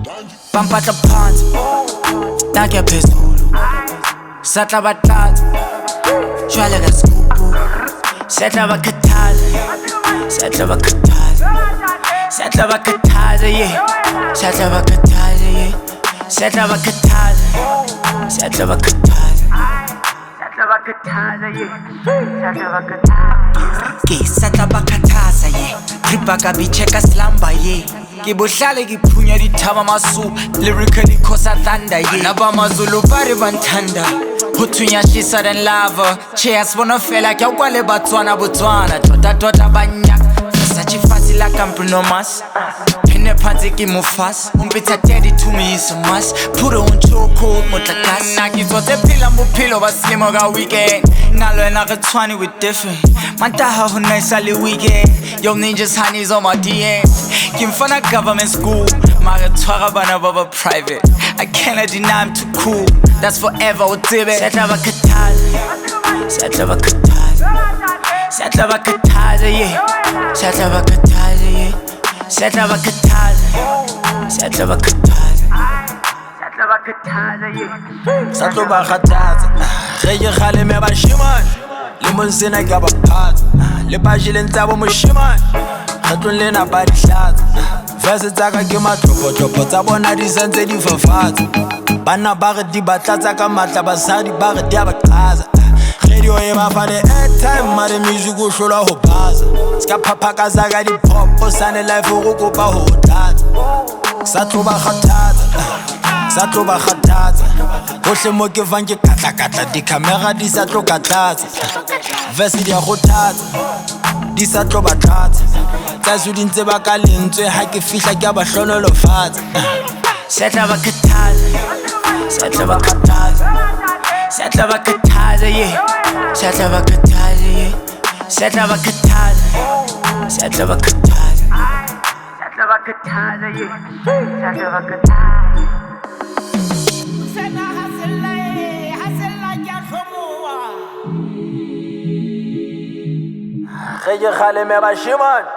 Bampatla phansi nakuya phezulu satla batlatsa jwale ka scoop setla bakhathaza setla bakhathaza setla bakhathaza yeah setla bakhathaza yeah setla bakhathaza setla bakhathaza setla bakhathaza yeah setla bakhathaza ke setla bakhathaza yeah ripaka bicheka slamba yeah ke bohlale ke phunya dithaba masu lyrically khosa thunder yeah naba mazulu bari banthanda ho thunya shisa than lava cheers bona fela ke kwa le batswana botswana tota banya sachi fasi la compromise pene phansi ke mufas umpetha daddy to me is a must put on choco motlakas na ke tsotse phela bophelo ba slimo ka weekend nalo ena re tshwane with different mantaha ho nice le weekend yo ninjas honeys on my DM kim fana government school mara tshwara bana ba private I cannot deny I'm too cool that's forever utibe setla bakhathaza setla bakhathaza setla bakhathaza yeah setla bakhathaza yeah setla bakhathaza setla bakhathaza setla bakhathaza yeah setla bakhathaza ge khale me ba shimane le monsena ka ba phatsa le ba jileng tsa bo moshimane khatlong lena ba dihlatsa verse tsaka ke matlopo tsa bona di sentse di fafatsa bana ba re di batlatsa ka matla basadi ba re di abaqhaza radio e ba fa the airtime mare music o hlola ho baza ska phaphakaza ka di pop o sane life o go kopa ho tlatsa sa tlo ba khathatsa hohle mo ke vang ke katla di camera di sa tlo katlatsa verse di a go thatsa di sa tlo ba tlatsa tsa su di ntse ba ka lentswe ha ke fihla ke ba hlonolo fatsa setla bakhathaza setla bakhathaza setla bakhathaza yeah setla bakhathaza yeah setla bakhathaza setla bakhathaza setla bakhathaza yeah setla bakhathaza ge khale me ba shimane